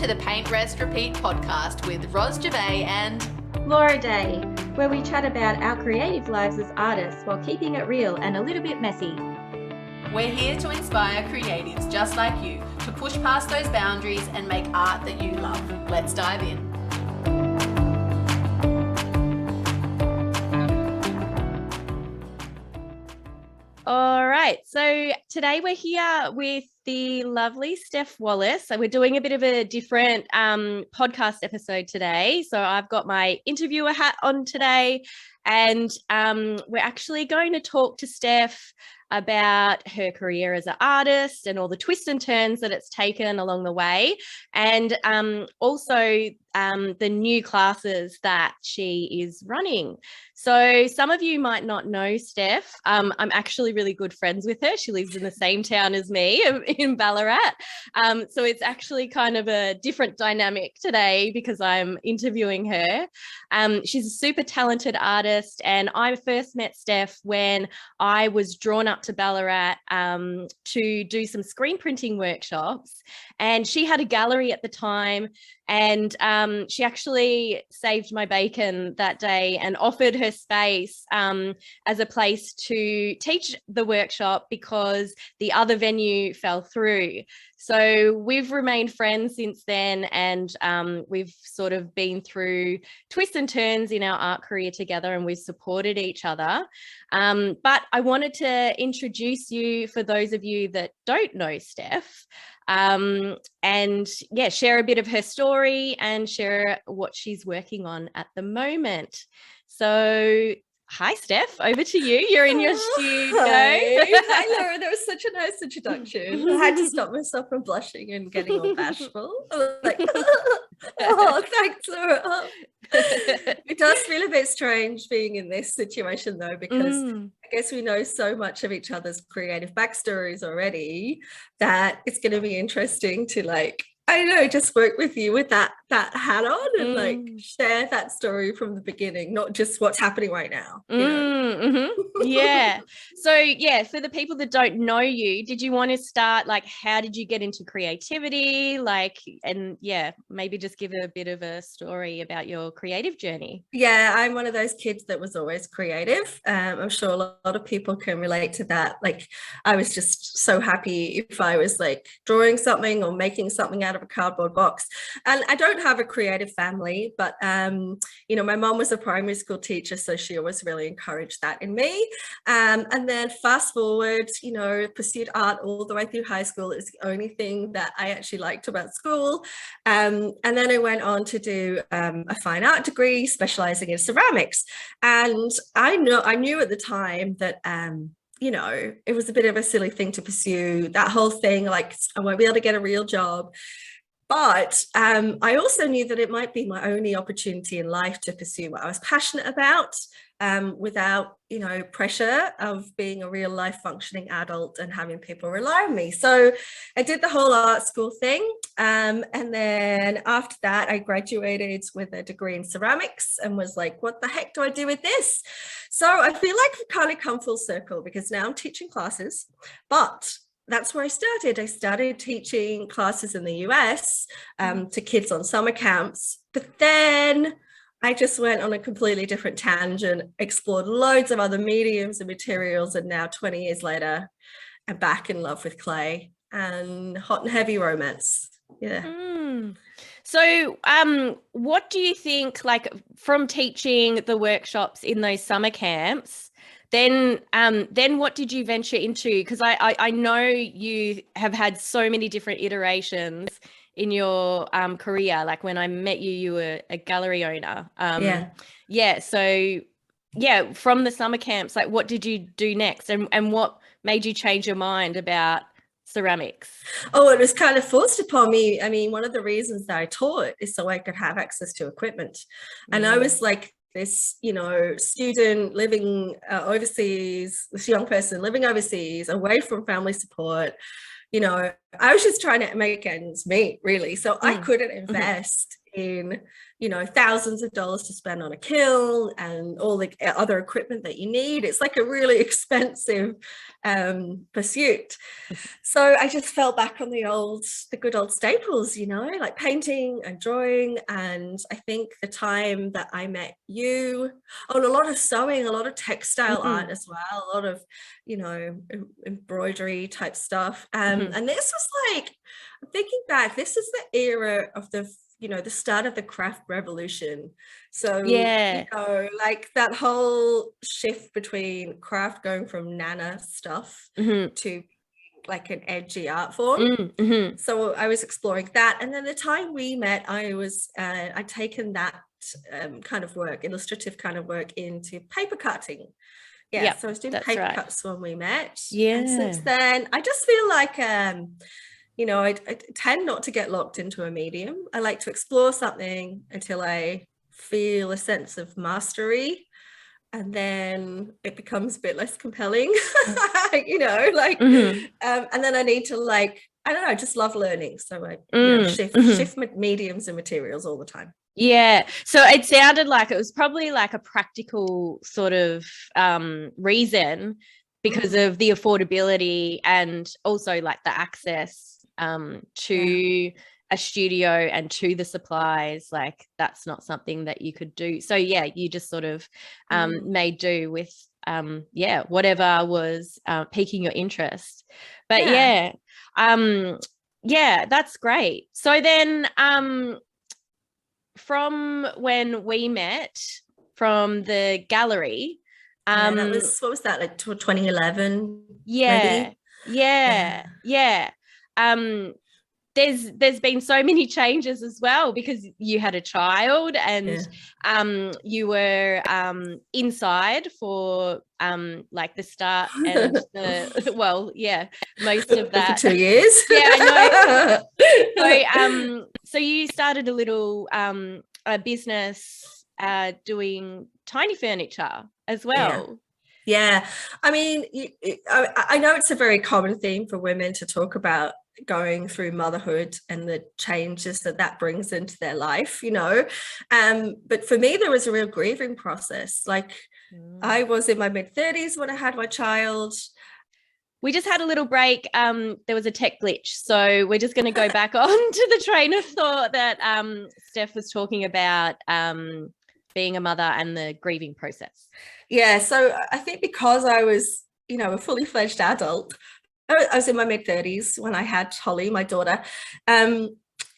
to the Paint, Rest, Repeat podcast with Ros Gervais and Laura Day, where we chat about our creative lives as artists while keeping it real and a little bit messy. We're here to inspire creatives just like you to push past those boundaries and make art that you love. Let's dive in. All right, so today we're here with the lovely Steph Wallace. So we're doing a bit of a different podcast episode today. So I've got my interviewer hat on today, and we're actually going to talk to Steph about her career as an artist and all the twists and turns that it's taken along the way, and also the new classes that she is running. So some of you might not know Steph. I'm actually really good friends with her. She lives in the same town as me in Ballarat. So it's actually kind of a different dynamic today because I'm interviewing her. She's a super talented artist, and I first met Steph when I was drawn up to Ballarat to do some screen printing workshops, and she had a gallery at the time, and she actually saved my bacon that day and offered her space as a place to teach the workshop because the other venue fell through. So we've remained friends since then, and we've sort of been through twists and turns in our art career together, and we've supported each other. But I wanted to introduce you for those of you that don't know Steph, and yeah, share a bit of her story and share what she's working on at the moment. So hi, Steph, over to you. You're in your studio. Hi, Laura. That was such a nice introduction. I had to stop myself from blushing and getting all bashful. I was like, oh, thanks, Laura. It does feel a bit strange being in this situation, though, because I guess we know so much of each other's creative backstories already that it's going to be interesting to, like, I don't know, just work with you with that hat on and like share that story from the beginning, not just what's happening right now. You know? Yeah. So yeah, for the people that don't know you, did you want to start, like, how did you get into creativity? Like, and yeah, maybe just give a bit of a story about your creative journey. Yeah, I'm one of those kids that was always creative. I'm sure a lot of people can relate to that. Like, I was just so happy if I was like drawing something or making something out of a cardboard box. And I don't have a creative family, but you know, my mom was a primary school teacher, so she always really encouraged that in me. And then fast forward, you know, pursued art all the way through high school. It's the only thing that I actually liked about school. And then I went on to do a fine art degree specializing in ceramics. And I knew at the time that you know, it was a bit of a silly thing to pursue, that whole thing, like, I won't be able to get a real job. But I also knew that it might be my only opportunity in life to pursue what I was passionate about without, you know, pressure of being a real life functioning adult and having people rely on me. So I did the whole art school thing. And then after that, I graduated with a degree in ceramics and was like, what the heck do I do with this? So I feel like I've kind of come full circle because now I'm teaching classes, but that's where I started. I started teaching classes in the US to kids on summer camps, but then I just went on a completely different tangent, explored loads of other mediums and materials, and now 20 years later, I'm back in love with clay and hot and heavy romance. Yeah. So what do you think, like, from teaching the workshops in those summer camps, then what did you venture into? Because I know you have had so many different iterations in your career. Like, when I met you, you were a gallery owner. So yeah, from the summer camps, like, what did you do next, and what made you change your mind about ceramics? Oh, it was kind of forced upon me. I mean, one of the reasons that I taught is so I could have access to equipment. And I was like this, you know, student living overseas, this young person living overseas, away from family support, you know, I was just trying to make ends meet, really. So I couldn't invest in, you know, thousands of dollars to spend on a kiln and all the other equipment that you need. It's like a really expensive pursuit. So I just fell back on the good old staples, you know, like painting and drawing. And I think the time that I met you, a lot of sewing, a lot of textile art as well, a lot of, you know, embroidery type stuff. And this was like, thinking back, this is the era of the, you know, the start of the craft revolution. So, you know, like that whole shift between craft going from nana stuff to like an edgy art form. So I was exploring that. And then the time we met, I'd taken that kind of work, illustrative kind of work, into paper cutting. So I was doing paper cuts when we met. And since then, I just feel like, you know, I tend not to get locked into a medium. I like to explore something until I feel a sense of mastery, and then it becomes a bit less compelling, you know, like, and then I need to, like, I don't know, I just love learning. So I you know, shift mediums and materials all the time. Yeah. So it sounded like it was probably like a practical sort of reason, because of the affordability and also like the access to a studio and to the supplies. Like that's not something that you could do. So yeah, you just sort of made do with whatever was piquing your interest. But that's great. So then from when we met from the gallery, that was, what was that, like 2011? Maybe? There's been so many changes as well, because you had a child and you were inside for like the start and the most of that for 2 years. I know. So you started a little a business doing tiny furniture as well. Yeah, I mean, I know it's a very common theme for women to talk about going through motherhood and the changes that brings into their life, you know. But for me, there was a real grieving process. Like I was in my mid-30s when I had my child. We just had a little break. There was a tech glitch. So we're just going to go back on to the train of thought that Steph was talking about, being a mother and the grieving process. Yeah, so I think because I was, you know, a fully fledged adult, I was in my mid-30s when I had Holly, my daughter.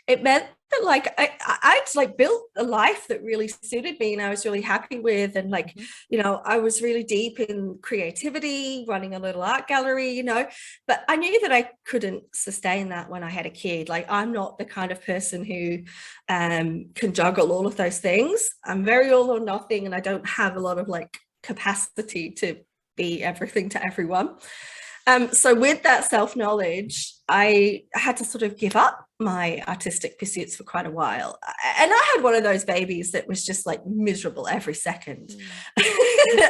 It meant that like I'd like built a life that really suited me and I was really happy with, and like, you know, I was really deep in creativity, running a little art gallery, you know, but I knew that I couldn't sustain that when I had a kid. Like I'm not the kind of person who can juggle all of those things. I'm very all or nothing, and I don't have a lot of like capacity to be everything to everyone. So with that self-knowledge, I had to sort of give up my artistic pursuits for quite a while. And I had one of those babies that was just like miserable every second.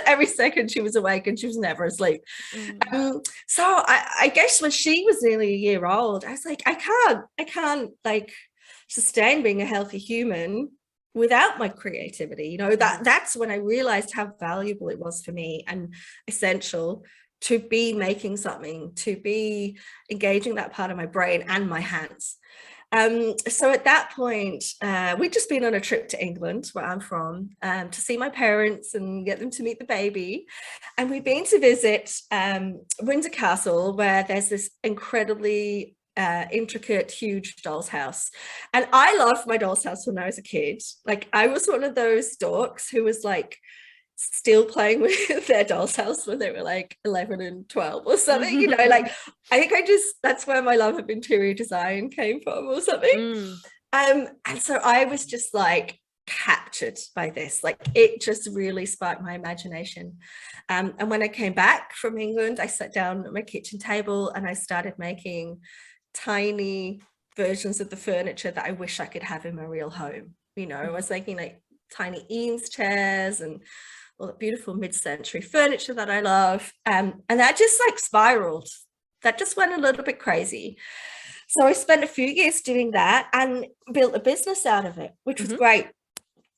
Every second she was awake and she was never asleep. So I guess when she was nearly a year old, I was like, I can't like sustain being a healthy human without my creativity. You know, that's when I realized how valuable it was for me and essential to be making something, to be engaging that part of my brain and my hands. So at that point, we'd just been on a trip to England, where I'm from, to see my parents and get them to meet the baby. And we'd been to visit Windsor Castle, where there's this incredibly intricate, huge doll's house. And I loved my doll's house when I was a kid. Like I was one of those dorks who was like still playing with their doll's house when they were like 11 and 12 or something, you know, like I think that's where my love of interior design came from or something. And so I was just like captured by this, like it just really sparked my imagination. And when I came back from England, I sat down at my kitchen table and I started making tiny versions of the furniture that I wish I could have in my real home. You know, I was making like tiny Eames chairs and all the beautiful mid-century furniture that I love. And that just like spiraled. That just went a little bit crazy. So I spent a few years doing that and built a business out of it, which was great.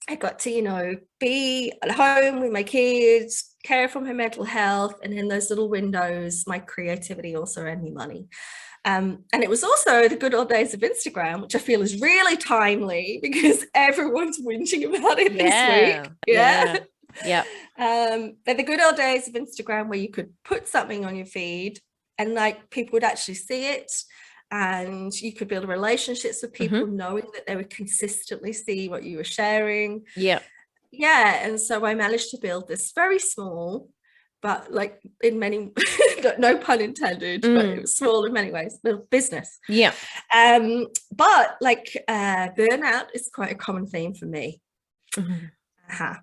I got to, be at home with my kids, care for my mental health, and in those little windows, my creativity also earned me money. And it was also the good old days of Instagram, which I feel is really timely because everyone's whinging about it this week. Yeah. But the good old days of Instagram where you could put something on your feed and like people would actually see it, and you could build relationships with people knowing that they would consistently see what you were sharing. And so I managed to build this very small, but like in many no pun intended, but it was small in many ways, little business. But like burnout is quite a common theme for me. I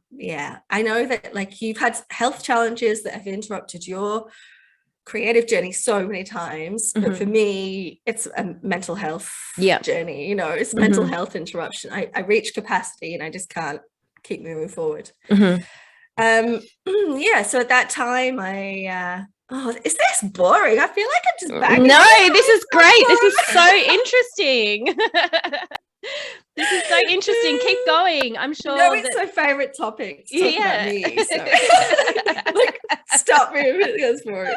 know that like you've had health challenges that have interrupted your creative journey so many times, but for me it's a mental health journey. It's a mental health interruption. I reach capacity and I just can't keep moving forward. So at that time I is this boring? I feel like I'm just banging. No, this is great. This is so interesting. This is so interesting. Keep going. I'm sure. No, it's my favorite topic to talk about me. So like, stop me if it goes for it.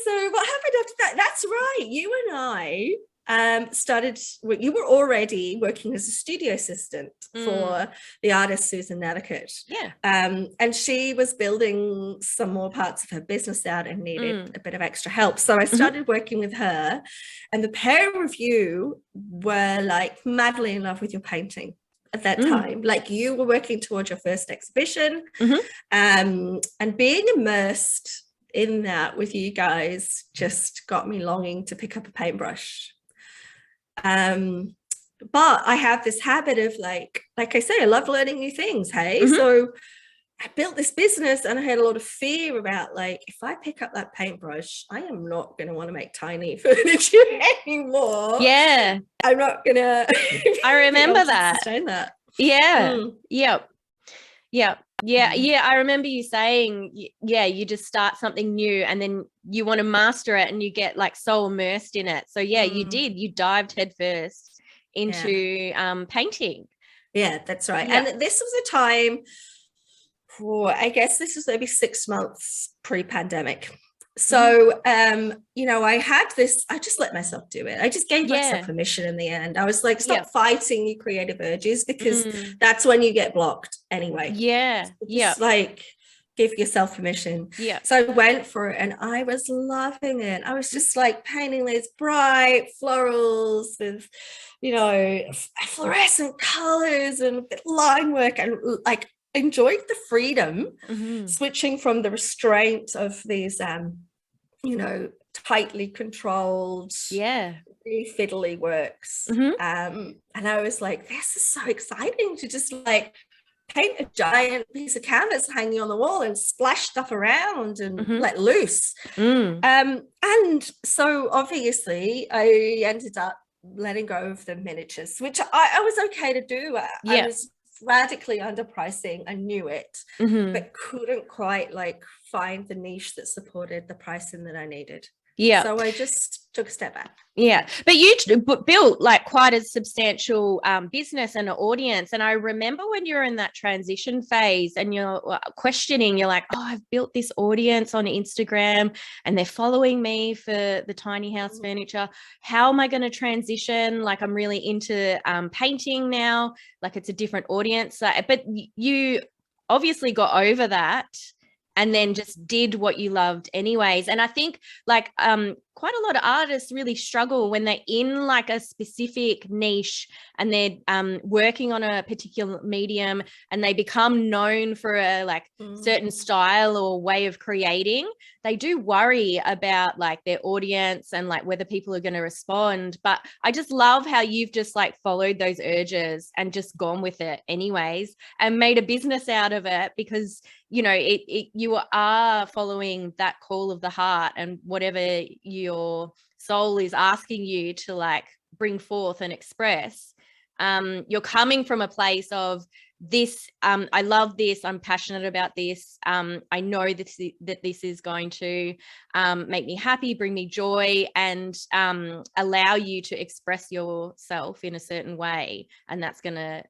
So what happened after that? That's right. You and I you were already working as a studio assistant for the artist Susan Nethercutt. And she was building some more parts of her business out and needed a bit of extra help. So I started working with her, and the pair of you were like madly in love with your painting at that time. Like you were working towards your first exhibition, and being immersed in that with you guys just got me longing to pick up a paintbrush. But I have this habit of like I say, I love learning new things. So I built this business and I had a lot of fear about like, if I pick up that paintbrush, I am not going to want to make tiny furniture anymore. I'm not going to. I remember that. Sustain that. I remember you saying, you just start something new and then you want to master it and you get like so immersed in it. So you dived headfirst into painting. That's right. And this was a time I guess this was maybe 6 months pre-pandemic. So, I had this, I just let myself do it. I just gave myself permission in the end. I was like, stop fighting your creative urges, because that's when you get blocked anyway. Just like give yourself permission. So I went for it and I was loving it. I was just like painting these bright florals with, fluorescent colors and line work, and like enjoyed the freedom, switching from the restraint of these tightly controlled, really fiddly works. And I was like, this is so exciting to just like paint a giant piece of canvas hanging on the wall and splash stuff around and let loose. And so obviously I ended up letting go of the miniatures, which I was okay to do. I was radically underpricing. I knew it, but couldn't quite like find the niche that supported the pricing that I needed. So I just took a step back. But you built like quite a substantial business and an audience. And I remember when you're in that transition phase and you're questioning, you're like, I've built this audience on Instagram and they're following me for the tiny house furniture. How am I going to transition? Like, I'm really into painting now. Like, it's a different audience. But you obviously got over that and then just did what you loved anyways. And I think like quite a lot of artists really struggle when they're in like a specific niche and they're working on a particular medium and they become known for a like certain style or way of creating. They do worry about like their audience and like whether people are going to respond. But I just love how you've just like followed those urges and just gone with it anyways and made a business out of it, because you are following that call of the heart and whatever your soul is asking you to like bring forth and express. You're coming from a place of this, I love this, I'm passionate about this, I know that this is going to make me happy, bring me joy, and allow you to express yourself in a certain way, and that's going to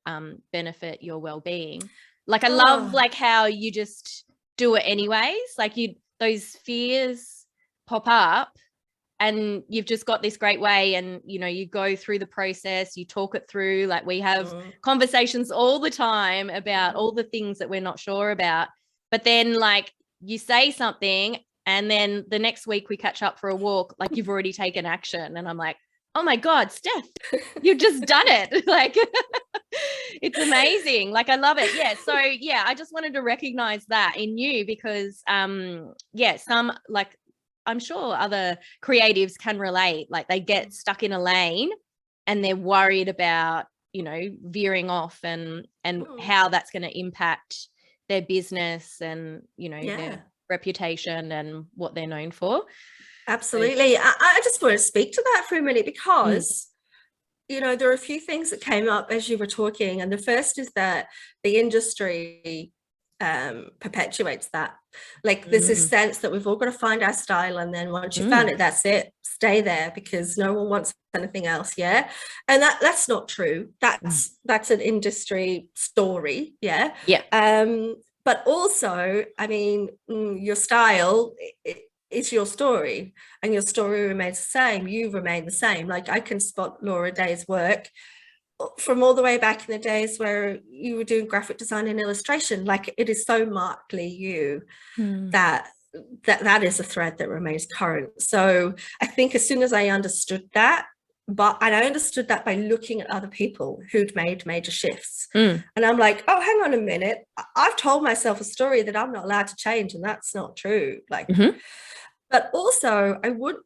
benefit your well-being. Like I love like how you just do it anyways, like those fears pop up and you've just got this great way, and you go through the process, you talk it through, like we have conversations all the time about all the things that we're not sure about, but then like you say something and then the next week we catch up for a walk, like you've already taken action, and I'm like, oh my God, Steph, you've just done it. Like it's amazing. Like I love it. Yeah. So yeah, I just wanted to recognize that in you because some, like, I'm sure other creatives can relate. Like they get stuck in a lane and they're worried about, veering off and how that's going to impact their business and, their reputation and what they're known for. Absolutely. So, I just want to speak to that for a minute because, there are a few things that came up as you were talking. And the first is that the industry perpetuates that. Like there's this sense that we've all got to find our style, and then once you found it, that's it, stay there, because no one wants anything else. And that's not true. That's an industry story. But also, I mean, your style is your story, and your story remains the same. You remain the same. Like I can spot Laura Day's work from all the way back in the days where you were doing graphic design and illustration. Like it is so markedly you that is a thread that remains current. So I think as soon as I understood that, and I understood that by looking at other people who'd made major shifts, and I'm like, oh, hang on a minute, I've told myself a story that I'm not allowed to change, and that's not true. Like but also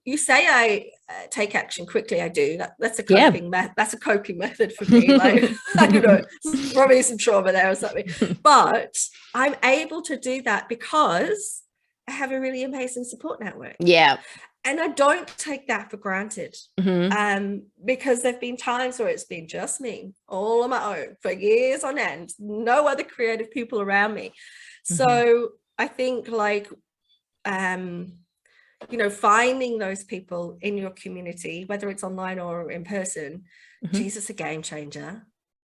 you say I take action quickly. I do. That's a coping that's a coping method for me. Like I don't know, probably some trauma there or something, but I'm able to do that because I have a really amazing support network. And I don't take that for granted, because there've been times where it's been just me all on my own for years on end, no other creative people around me. So I think like finding those people in your community, whether it's online or in person, Jesus, a game changer.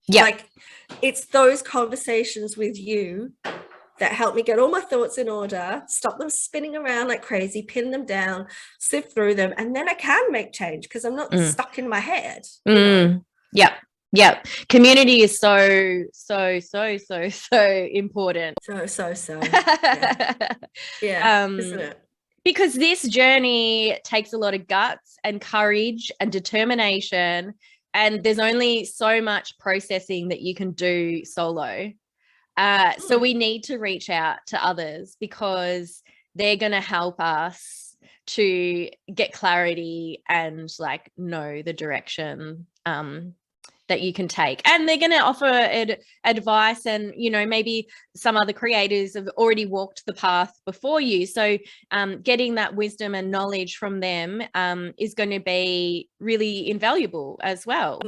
Like it's those conversations with you that help me get all my thoughts in order, stop them spinning around like crazy, pin them down, sift through them, and then I can make change because I'm not stuck in my head. Community is so important. So isn't it? Because this journey takes a lot of guts and courage and determination, and there's only so much processing that you can do solo. So we need to reach out to others because they're going to help us to get clarity and like know the direction that you can take, and they're going to offer advice, and maybe some other creators have already walked the path before you, so getting that wisdom and knowledge from them is going to be really invaluable as well.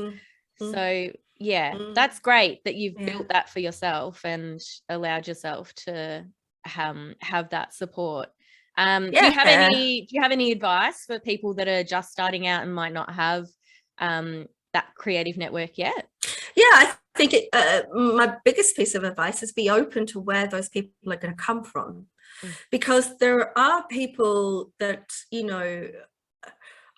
So that's great that you've built that for yourself and allowed yourself to have that support. Do you have any advice for people that are just starting out and might not have that creative network yet? I think my biggest piece of advice is be open to where those people are going to come from, because there are people that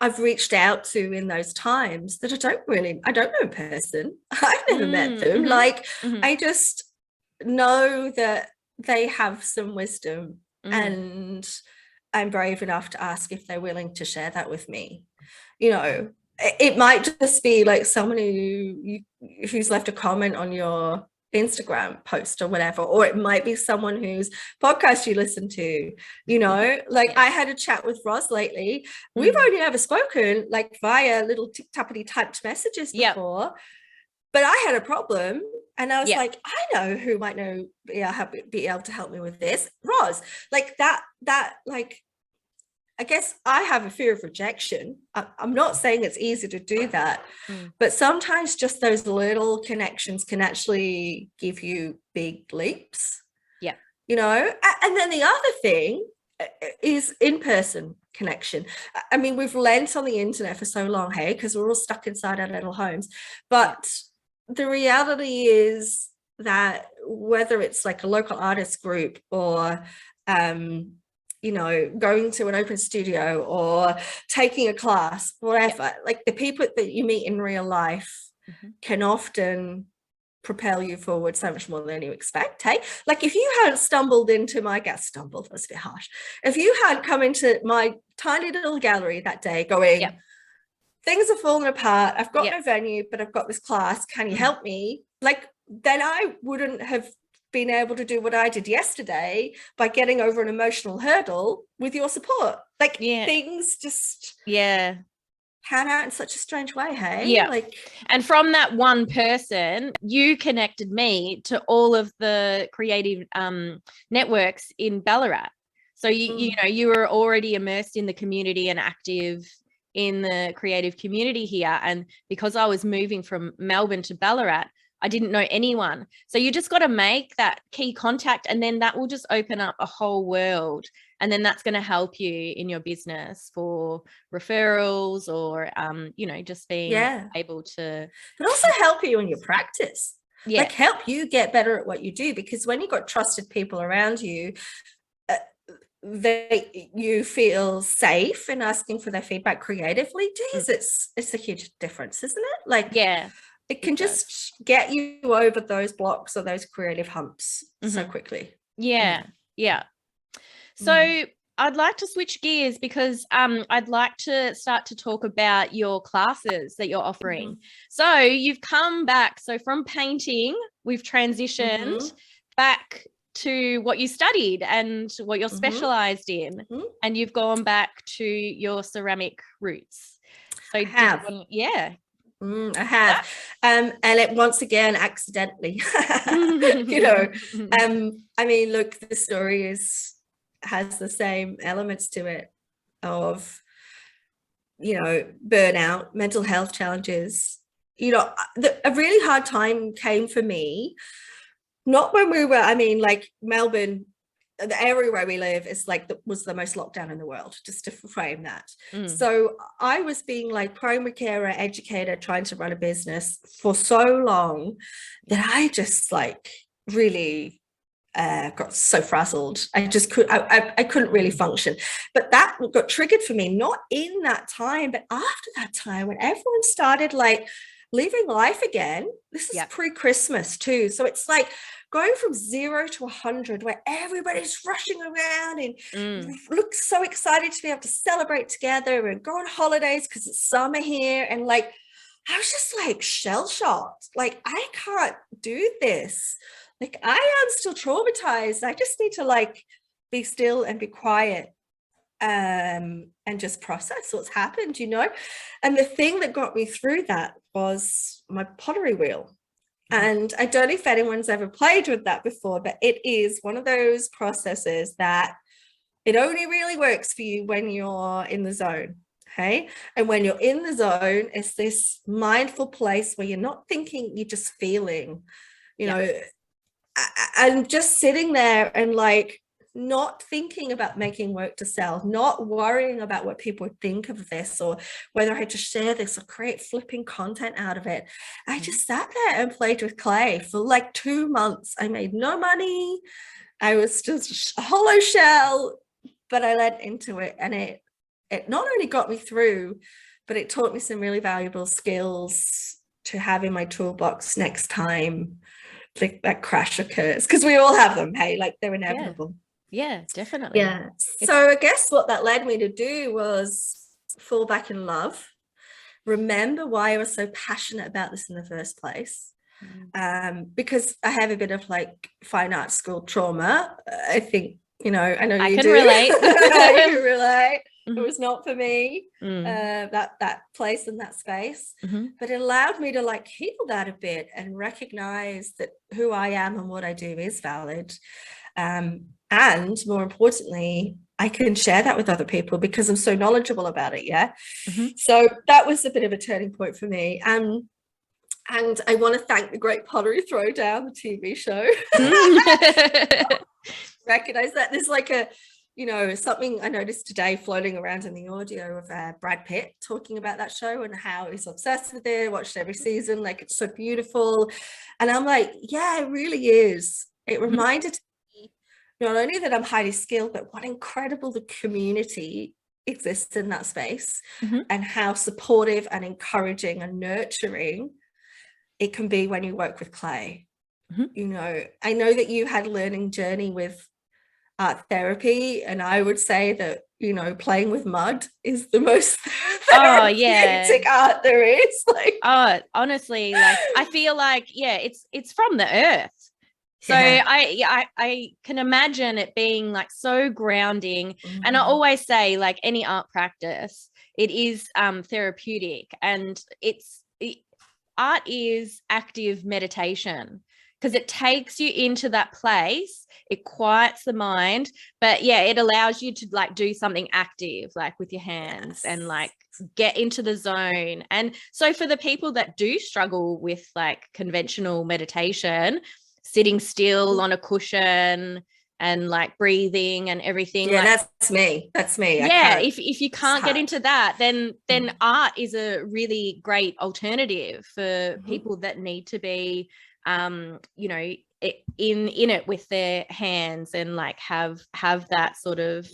I've reached out to in those times that I don't know in person. I've never met them. I just know that they have some wisdom, and I'm brave enough to ask if they're willing to share that with me. It might just be like someone who's left a comment on your Instagram post or whatever, or it might be someone whose podcast you listen to. I had a chat with Roz lately. We've only ever spoken like via little tick-tappity typed messages before, but I had a problem and I was like, I know who might be able to help me with this. Roz, like that like I guess I have a fear of rejection. I'm not saying it's easy to do that, but sometimes just those little connections can actually give you big leaps. Yeah. You know, and then the other thing is in-person connection. I mean, we've lent on the internet for so long, hey, because we're all stuck inside our little homes. But the reality is that whether it's like a local artist group or you know, going to an open studio or taking a class, whatever, like the people that you meet in real life can often propel you forward so much more than you expect. Hey, like if you hadn't stumbled into my stumbled, that's a bit harsh. If you had come into my tiny little gallery that day going, things are falling apart, I've got no venue, but I've got this class, can you help me? Like, then I wouldn't have been able to do what I did yesterday by getting over an emotional hurdle with your support. Like things just pan out in such a strange way, hey? Like, and from that one person, you connected me to all of the creative networks in Ballarat. So you know, you were already immersed in the community and active in the creative community here. And because I was moving from Melbourne to Ballarat, I didn't know anyone. So you just got to make that key contact, and then that will just open up a whole world. And then that's going to help you in your business for referrals or, you know, just being able to. But also help you in your practice. Like help you get better at what you do, because when you've got trusted people around you, you feel safe in asking for their feedback creatively. Geez, it's a huge difference, isn't it? Like, it can just get you over those blocks or those creative humps so quickly. So I'd like to switch gears because I'd like to start to talk about your classes that you're offering. So you've come back. So from painting, we've transitioned back to what you studied and what you're specialized in, and you've gone back to your ceramic roots. So I have. And it once again accidentally, you know, I mean, look, the story has the same elements to it of, you know, burnout, mental health challenges. You know, a really hard time came for me, not when we were, I mean, like Melbourne, the area where we live is like was the most locked down in the world, just to frame that. So I was being like primary carer, educator, trying to run a business for so long that I just like really got so frazzled. I just I couldn't really function. But that got triggered for me, not in that time, but after that time when everyone started like living life again. This is pre-Christmas too. So it's like going from 0 to 100 where everybody's rushing around and look so excited to be able to celebrate together and go on holidays because it's summer here. And like, I was just like shell-shocked. Like, I can't do this. Like, I am still traumatized. I just need to like be still and be quiet and just process what's happened, you know. And the thing that got me through that was my pottery wheel. And I don't know if anyone's ever played with that before, but it is one of those processes that it only really works for you when you're in the zone. Okay. And when you're in the zone, it's this mindful place where you're not thinking, you're just feeling, you know, and just sitting there and like not thinking about making work to sell, not worrying about what people would think of this or whether I had to share this or create flipping content out of it. I just sat there and played with clay for like 2 months. I made no money. I was just a hollow shell, but I led into it, and it not only got me through, but it taught me some really valuable skills to have in my toolbox next time like that crash occurs, because we all have them. Hey, like they're inevitable. Yeah, definitely. Yeah. So I guess what that led me to do was fall back in love, remember why I was so passionate about this in the first place. Because I have a bit of like fine art school trauma. I think, you know, I know you can do. relate. I can relate. It was not for me, that place and that space, but it allowed me to like heal that a bit and recognize that who I am and what I do is valid. And more importantly, I can share that with other people because I'm so knowledgeable about it. Yeah. So that was a bit of a turning point for me. And I want to thank the Great Pottery Throwdown, the TV show. Recognize that there's like a, something I noticed today floating around in the audio of Brad Pitt talking about that show and how he's obsessed with it, watched every season, like it's so beautiful. And I'm like, yeah, it really is. It reminded me not only that I'm highly skilled, but what incredible the community exists in that space, and how supportive and encouraging and nurturing it can be when you work with clay. I know that you had a learning journey with art therapy, and I would say that playing with mud is the most therapeutic art there is. Honestly, like I feel like it's from the earth. So I can imagine it being like so grounding. And I always say, like any art practice, it is therapeutic, and art is active meditation, because it takes you into that place, it quiets the mind, but it allows you to like do something active, like with your hands, and like get into the zone. And so for the people that do struggle with like conventional meditation, sitting still on a cushion and like breathing and everything, that's me if you can't get into that, then art is a really great alternative for people that need to be in it with their hands, and like have that sort of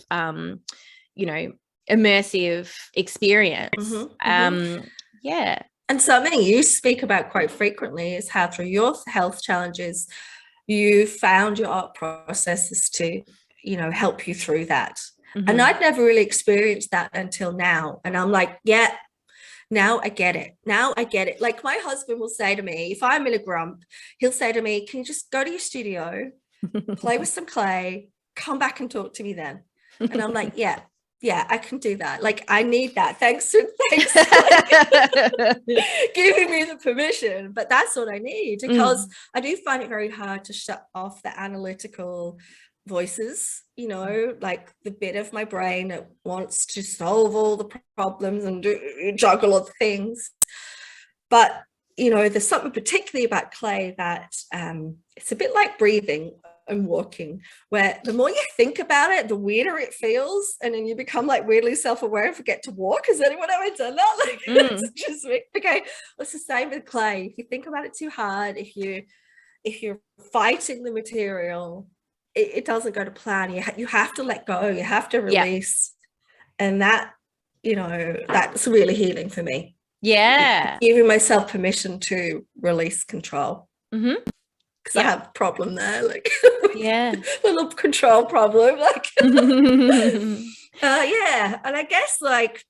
immersive experience. And something you speak about quite frequently is how through your health challenges you found your art processes to help you through that. And I'd never really experienced that until now, and I'm like, now I get it. Like my husband will say to me, if I'm in a grump, he'll say to me, can you just go to your studio, play with some clay, come back and talk to me then? And I'm like, yeah, I can do that. Like, I need that. Thanks for giving me the permission. But that's what I need, because I do find it very hard to shut off the analytical voices, like the bit of my brain that wants to solve all the problems and juggle all the things. But there's something particularly about clay that it's a bit like breathing and walking, where the more you think about it, the weirder it feels, and then you become like weirdly self-aware and forget to walk. Has anyone ever done that? Like, it's just okay. It's the same with clay. If you think about it too hard, if you're fighting the material, it doesn't go to plan. You have to let go. You have to release, and that that's really healing for me. Giving myself permission to release control. Because I have a problem there, like little control problem, like and I guess like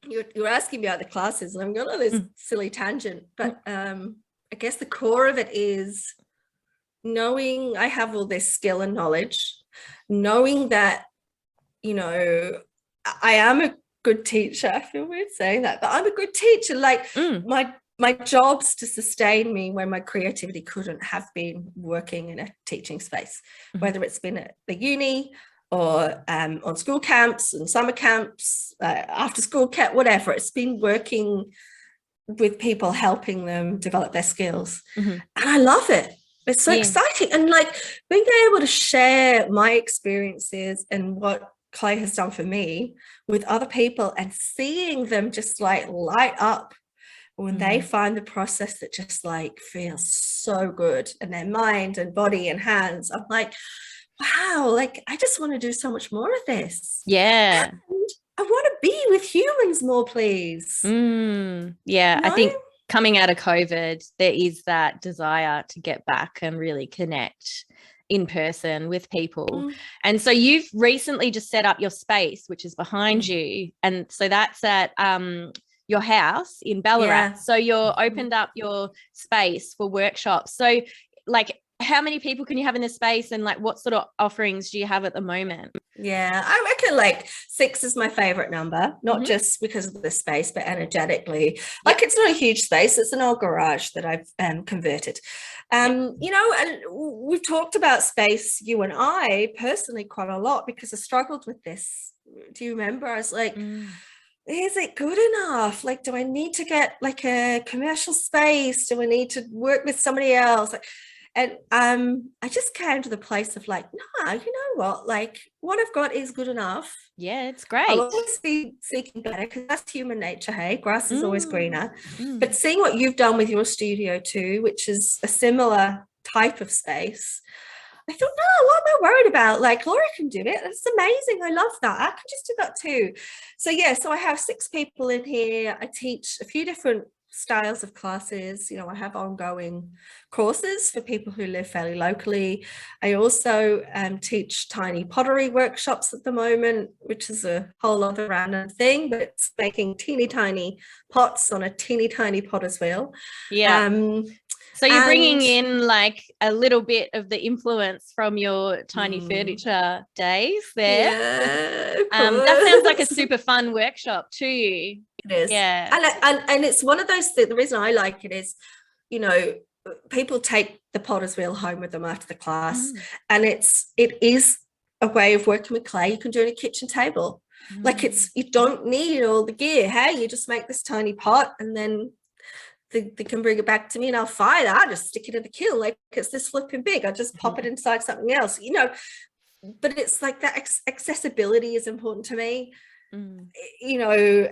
you're asking me about the classes, and I'm going on this silly tangent, but I guess the core of it is knowing I have all this skill and knowledge, knowing that I am a good teacher. I feel weird saying that, but I'm a good teacher. Like my job's to sustain me when my creativity couldn't have been working in a teaching space, whether it's been at the uni or on school camps and summer camps, after school camp, whatever. It's been working with people, helping them develop their skills. And I love it. It's so exciting. And like being able to share my experiences and what clay has done for me with other people, and seeing them just like light up when they find the process that just like feels so good in their mind and body and hands. I'm like, wow, like I just want to do so much more of this. And I want to be with humans more, please. I think coming out of COVID, there is that desire to get back and really connect in person with people. And so you've recently just set up your space, which is behind you. And so that's at your house in Ballarat. So you're opened up your space for workshops. So like how many people can you have in the space, and like what sort of offerings do you have at the moment? Yeah, I reckon like 6 is my favorite number, not just because of the space, but energetically. Like it's not a huge space, it's an old garage that I've converted. You know, and we've talked about space, you and I personally, quite a lot, because I struggled with this. Do you remember? I was like, is it good enough? Like, do I need to get like a commercial space? Do I need to work with somebody else? And I just came to the place of like, no, you know what? Like, what I've got is good enough. Yeah, it's great. I'll always be seeking better, because that's human nature. Hey, grass is always greener. But seeing what you've done with your studio too, which is a similar type of space, I thought, no, what am I worried about? Like, Laura can do it. It's amazing. I love that. I can just do that too. So yeah, so I have 6 people in here. I teach a few different styles of classes. You know, I have ongoing courses for people who live fairly locally. I also teach tiny pottery workshops at the moment, which is a whole other random thing, but it's making teeny tiny pots on a teeny tiny potter's wheel. So you're bringing in like a little bit of the influence from your tiny furniture days there. Yeah, that sounds like a super fun workshop too. It is. Yeah. And it's one of those things, the reason I like it is, you know, people take the potter's wheel home with them after the class, and it is a way of working with clay. You can do it on a kitchen table. Like you don't need all the gear. Hey, you just make this tiny pot, and then they can bring it back to me and I'll fire that. I just stick it in the kiln. Like, it's this flipping big. I just pop it inside something else, you know. But it's like that accessibility is important to me. You know,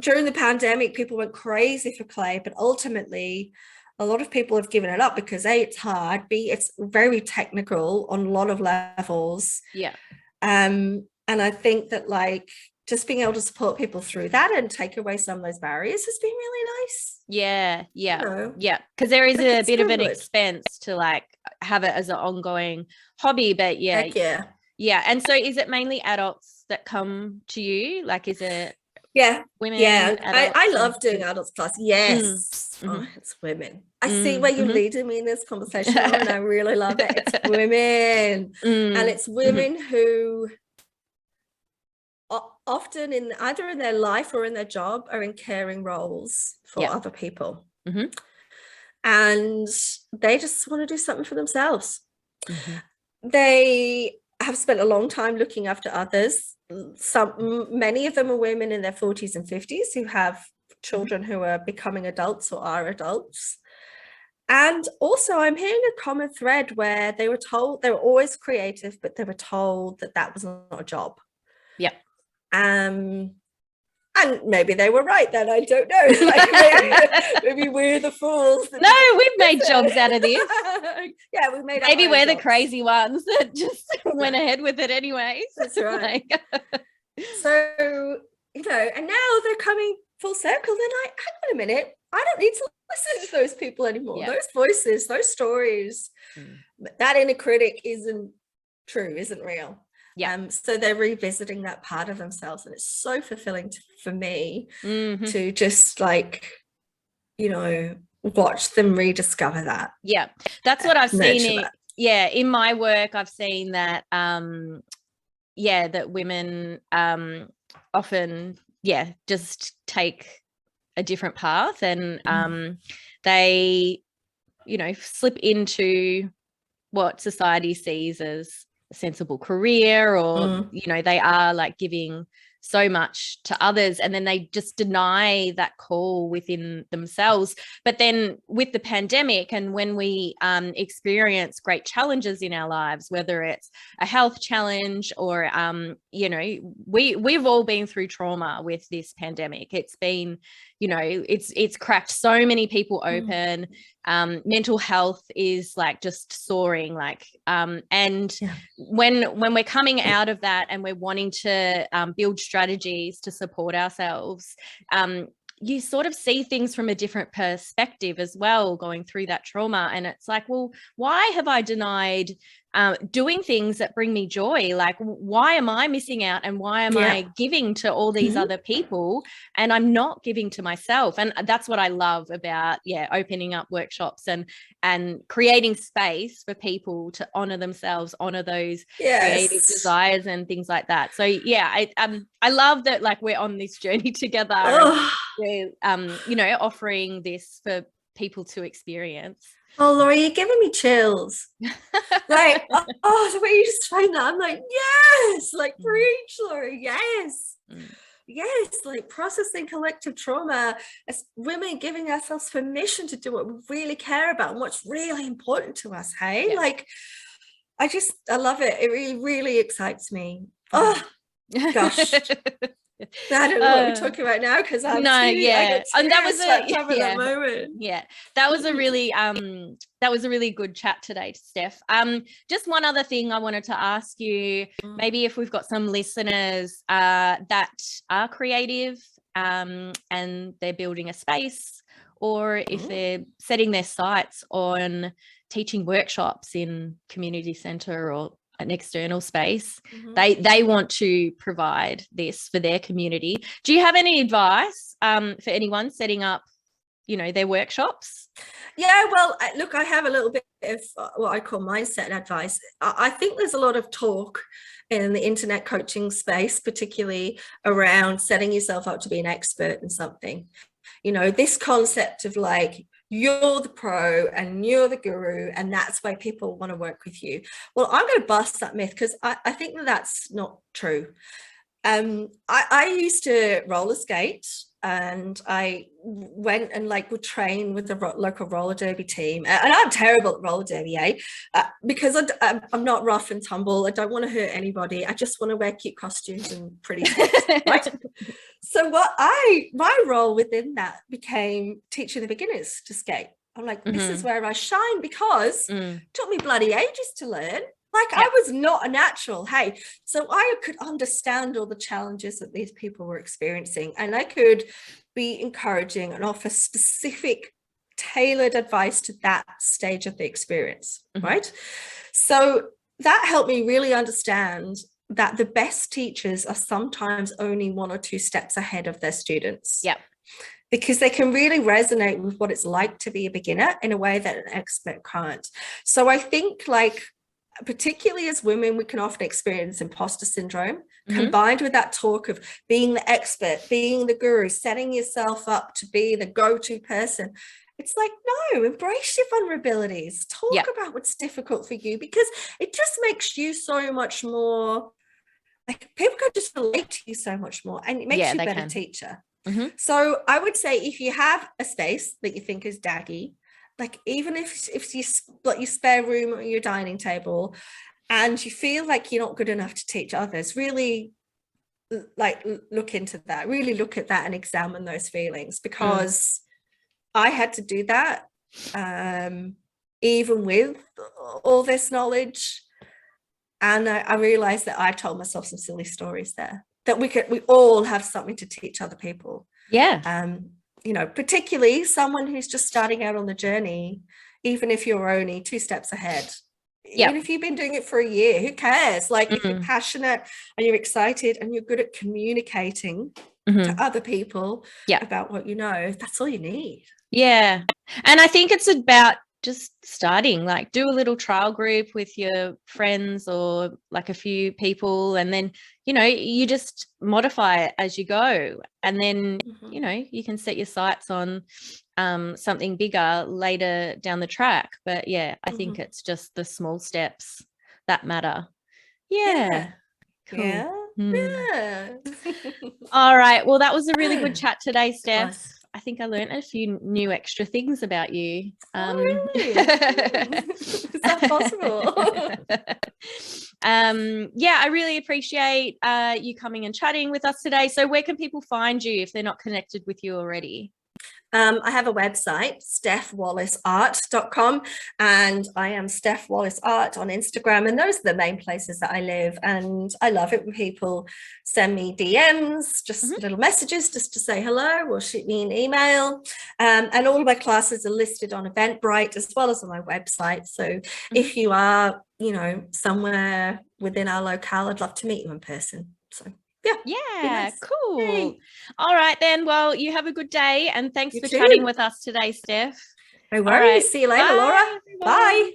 during the pandemic, people went crazy for clay, but ultimately a lot of people have given it up because A, it's hard, B, it's very technical on a lot of levels. And I think that like just being able to support people through that and take away some of those barriers has been really nice. You know? Because there is a bit of an expense to like have it as an ongoing hobby, but and so is it mainly adults that come to you? Like, is it women? I love doing adults class. It's women. I see where you're leading me in this conversation, Laura, and I really love it. It's women, and it's women who often in either in their life or in their job are in caring roles for other people, and they just want to do something for themselves. They have spent a long time looking after others. Many of them are women in their 40s and 50s who have children who are becoming adults or are adults. And also I'm hearing a common thread where they were told they were always creative, but they were told that that was not a job. And maybe they were right then. I don't know. Like, maybe we're the fools. No, we've made jobs out of this. We've made. Maybe we're the crazy ones that just went ahead with it anyways. That's right. So, you know, and now they're coming full circle. They're like, hang on a minute, I don't need to listen to those people anymore. Those voices, those stories, that inner critic isn't true, isn't real. So they're revisiting that part of themselves, and it's so fulfilling for me to just like, you know, watch them rediscover that. That's what I've seen in my work. I've seen that that women often just take a different path, and they, you know, slip into what society sees as a sensible career, or you know, they are like giving so much to others, and then they just deny that call within themselves. But then with the pandemic, and when we experience great challenges in our lives, whether it's a health challenge or you know, we've all been through trauma with this pandemic. It's been, you know, it's cracked so many people open. Mental health is like just soaring, like and when we're coming out of that and we're wanting to build strategies to support ourselves, you sort of see things from a different perspective as well, going through that trauma. And it's like, well, why have I denied doing things that bring me joy. Like, why am I missing out, and why am I giving to all these other people and I'm not giving to myself? And that's what I love about opening up workshops and creating space for people to honor themselves, honor those creative desires and things like that. So I love that, like, we're on this journey together. And we're offering this for people to experience. Oh, Laurie, you're giving me chills. Like, the way you just explained that, I'm like, yes, like, preach, Laurie, yes. Yes, like processing collective trauma as women, giving ourselves permission to do what we really care about and what's really important to us. Hey, like, I love it. It really, really excites me. Oh, gosh. I don't know what we're talking about now, because I'm and that was that moment. Yeah, that was a really good chat today, Steph. Just one other thing I wanted to ask you, maybe if we've got some listeners that are creative and they're building a space, or if they're setting their sights on teaching workshops in community centre or an external space, they want to provide this for their community. Do you have any advice for anyone setting up, their workshops? Yeah, well, look, I have a little bit of what I call mindset advice. I think there's a lot of talk in the internet coaching space, particularly around setting yourself up to be an expert in something. This concept of like, you're the pro and you're the guru, and that's why people want to work with you. Well, I'm going to bust that myth, because I think that's not true. I used to roller skate, and I went and would train with the local roller derby team, and I'm terrible at roller derby, because I'm not rough and tumble. I don't want to hurt anybody. I just want to wear cute costumes and pretty skirts, right? So my role within that became teaching the beginners to skate. I'm like, this is where I shine, because it took me bloody ages to learn. Like, I was not a natural. Hey, so I could understand all the challenges that these people were experiencing, and I could be encouraging and offer specific, tailored advice to that stage of the experience, right? So that helped me really understand that the best teachers are sometimes only 1 or 2 steps ahead of their students. Yeah. Because they can really resonate with what it's like to be a beginner in a way that an expert can't. So I think, particularly as women, we can often experience imposter syndrome, combined with that talk of being the expert, being the guru, setting yourself up to be the go-to person. It's like, no, embrace your vulnerabilities. Talk about what's difficult for you, because it just makes you so much more, people can just relate to you so much more, and it makes you a better teacher. So I would say, if you have a space that you think is daggy, even if you split your spare room or your dining table and you feel like you're not good enough to teach others, really look into that, really look at that and examine those feelings, because I had to do that, even with all this knowledge. And I realized that I told myself some silly stories there, that we all have something to teach other people. Particularly someone who's just starting out on the journey, even if you're only 2 steps ahead. Even if you've been doing it for a year, who cares? If you're passionate and you're excited and you're good at communicating to other people about what you know, that's all you need. Yeah. And I think it's about just starting, do a little trial group with your friends or a few people, and then you just modify it as you go, and then you can set your sights on something bigger later down the track. But I think it's just the small steps that matter. Cool. All right, well, that was a really good chat today, Steph. I think I learned a few new extra things about you. Really? Is that possible? I really appreciate you coming and chatting with us today. So where can people find you if they're not connected with you already? I have a website, stephwallaceart.com, and I am Steph Wallace Art on Instagram. And those are the main places that I live. And I love it when people send me DMs, just little messages just to say hello, or shoot me an email. And all of my classes are listed on Eventbrite as well as on my website. So if you are, somewhere within our locale, I'd love to meet you in person. So yeah, cool. Yay. All right then. Well, you have a good day, and thanks You for too. chatting with us today, Steph. No worries. All right. See you later, Bye, Laura. everyone. Bye.